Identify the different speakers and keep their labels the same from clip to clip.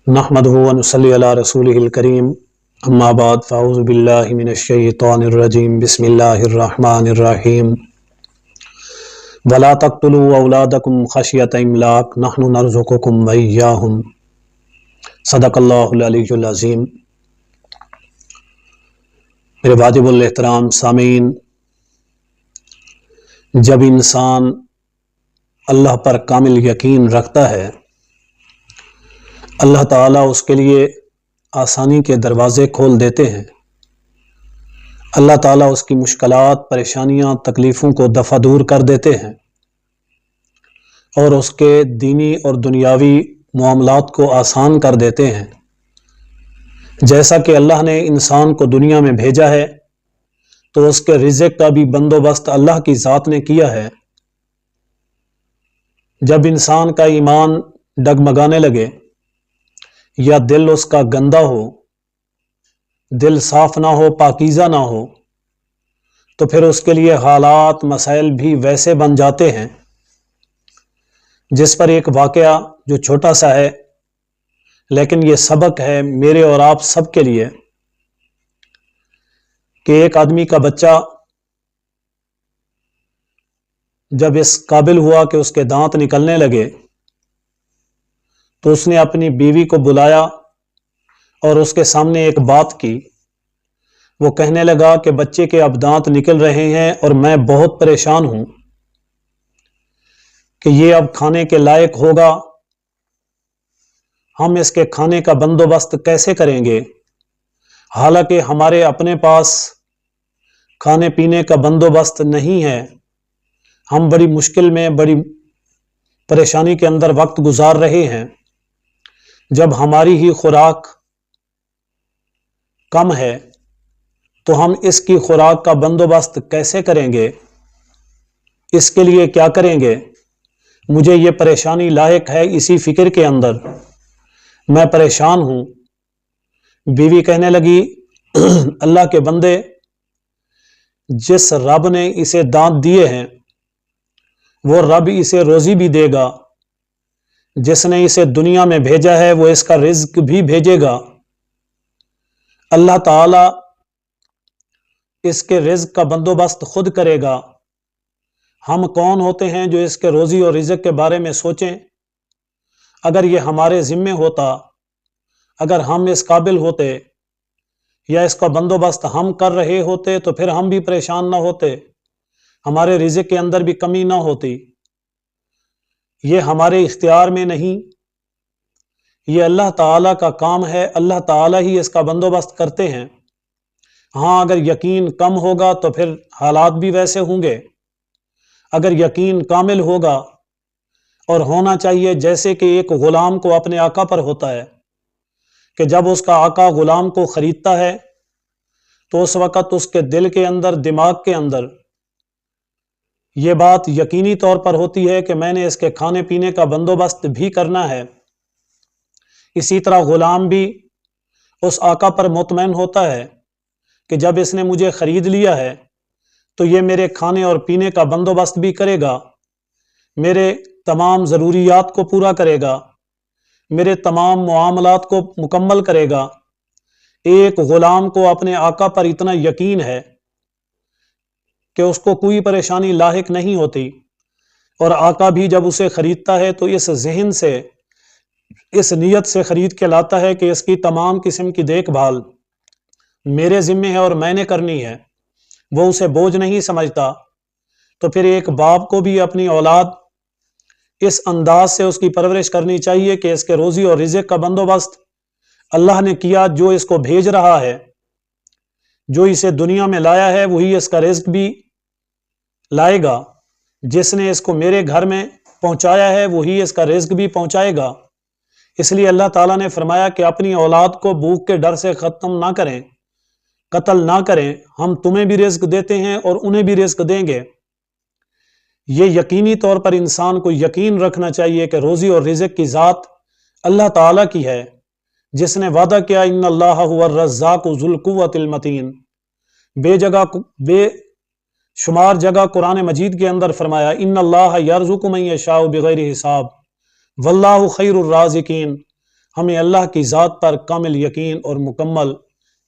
Speaker 1: نحمده ونصلي على رسوله الكريم اما بعد فاعوذ بالله من الشیطان الرجیم بسم اللہ الرحمن الرحیم ولا تقتلوا اولادکم خشیۃ املاق نحن نرزقکم وإیاہم صدق اللہ العلی العظیم۔ میرے واجب الاحترام سامعین، جب انسان اللہ پر کامل یقین رکھتا ہے، اللہ تعالیٰ اس کے لیے آسانی کے دروازے کھول دیتے ہیں۔ اللہ تعالیٰ اس کی مشکلات، پریشانیاں، تکلیفوں کو دفع دور کر دیتے ہیں اور اس کے دینی اور دنیاوی معاملات کو آسان کر دیتے ہیں۔ جیسا کہ اللہ نے انسان کو دنیا میں بھیجا ہے تو اس کے رزق کا بھی بندوبست اللہ کی ذات نے کیا ہے۔ جب انسان کا ایمان ڈگمگانے لگے یا دل اس کا گندا ہو، دل صاف نہ ہو، پاکیزہ نہ ہو، تو پھر اس کے لیے حالات، مسائل بھی ویسے بن جاتے ہیں۔ جس پر ایک واقعہ جو چھوٹا سا ہے لیکن یہ سبق ہے میرے اور آپ سب کے لیے، کہ ایک آدمی کا بچہ جب اس قابل ہوا کہ اس کے دانت نکلنے لگے تو اس نے اپنی بیوی کو بلایا اور اس کے سامنے ایک بات کی۔ وہ کہنے لگا کہ بچے کے اب دانت نکل رہے ہیں اور میں بہت پریشان ہوں کہ یہ اب کھانے کے لائق ہوگا، ہم اس کے کھانے کا بندوبست کیسے کریں گے، حالانکہ ہمارے اپنے پاس کھانے پینے کا بندوبست نہیں ہے، ہم بڑی مشکل میں، بڑی پریشانی کے اندر وقت گزار رہے ہیں۔ جب ہماری ہی خوراک کم ہے تو ہم اس کی خوراک کا بندوبست کیسے کریں گے، اس کے لیے کیا کریں گے؟ مجھے یہ پریشانی لاحق ہے، اسی فکر کے اندر میں پریشان ہوں۔ بیوی کہنے لگی، اللہ کے بندے، جس رب نے اسے دانت دیے ہیں وہ رب اسے روزی بھی دے گا، جس نے اسے دنیا میں بھیجا ہے وہ اس کا رزق بھی بھیجے گا۔ اللہ تعالی اس کے رزق کا بندوبست خود کرے گا۔ ہم کون ہوتے ہیں جو اس کے روزی اور رزق کے بارے میں سوچیں؟ اگر یہ ہمارے ذمے ہوتا، اگر ہم اس قابل ہوتے یا اس کا بندوبست ہم کر رہے ہوتے تو پھر ہم بھی پریشان نہ ہوتے، ہمارے رزق کے اندر بھی کمی نہ ہوتی۔ یہ ہمارے اختیار میں نہیں، یہ اللہ تعالیٰ کا کام ہے، اللہ تعالیٰ ہی اس کا بندوبست کرتے ہیں۔ ہاں، اگر یقین کم ہوگا تو پھر حالات بھی ویسے ہوں گے۔ اگر یقین کامل ہوگا، اور ہونا چاہیے جیسے کہ ایک غلام کو اپنے آقا پر ہوتا ہے کہ جب اس کا آقا غلام کو خریدتا ہے تو اس وقت اس کے دل کے اندر، دماغ کے اندر یہ بات یقینی طور پر ہوتی ہے کہ میں نے اس کے کھانے پینے کا بندوبست بھی کرنا ہے۔ اسی طرح غلام بھی اس آقا پر مطمئن ہوتا ہے کہ جب اس نے مجھے خرید لیا ہے تو یہ میرے کھانے اور پینے کا بندوبست بھی کرے گا، میرے تمام ضروریات کو پورا کرے گا، میرے تمام معاملات کو مکمل کرے گا۔ ایک غلام کو اپنے آقا پر اتنا یقین ہے کہ اس کو کوئی پریشانی لاحق نہیں ہوتی، اور آقا بھی جب اسے خریدتا ہے تو اس ذہن سے، اس نیت سے خرید کے لاتا ہے کہ اس کی تمام قسم کی دیکھ بھال میرے ذمہ ہے اور میں نے کرنی ہے، وہ اسے بوجھ نہیں سمجھتا۔ تو پھر ایک باپ کو بھی اپنی اولاد اس انداز سے اس کی پرورش کرنی چاہیے کہ اس کے روزی اور رزق کا بندوبست اللہ نے کیا، جو اس کو بھیج رہا ہے، جو اسے دنیا میں لایا ہے وہی اس کا رزق بھی لائے گا، جس نے اس کو میرے گھر میں پہنچایا ہے وہی اس کا رزق بھی پہنچائے گا۔ اس لیے اللہ تعالیٰ نے فرمایا کہ اپنی اولاد کو بھوک کے ڈر سے ختم نہ کریں، قتل نہ کریں، ہم تمہیں بھی رزق دیتے ہیں اور انہیں بھی رزق دیں گے۔ یہ یقینی طور پر انسان کو یقین رکھنا چاہیے کہ روزی اور رزق کی ذات اللہ تعالیٰ کی ہے، جس نے وعدہ کیا، ان اللہ هو الرزاق ذو القوۃ المتین۔ بے شمار جگہ قرآن مجید کے اندر فرمایا، ان اللہ یرزق من یشاء بغیر حساب واللہ خیر الرازقین۔ ہمیں اللہ کی ذات پر کامل یقین اور مکمل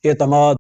Speaker 1: اعتماد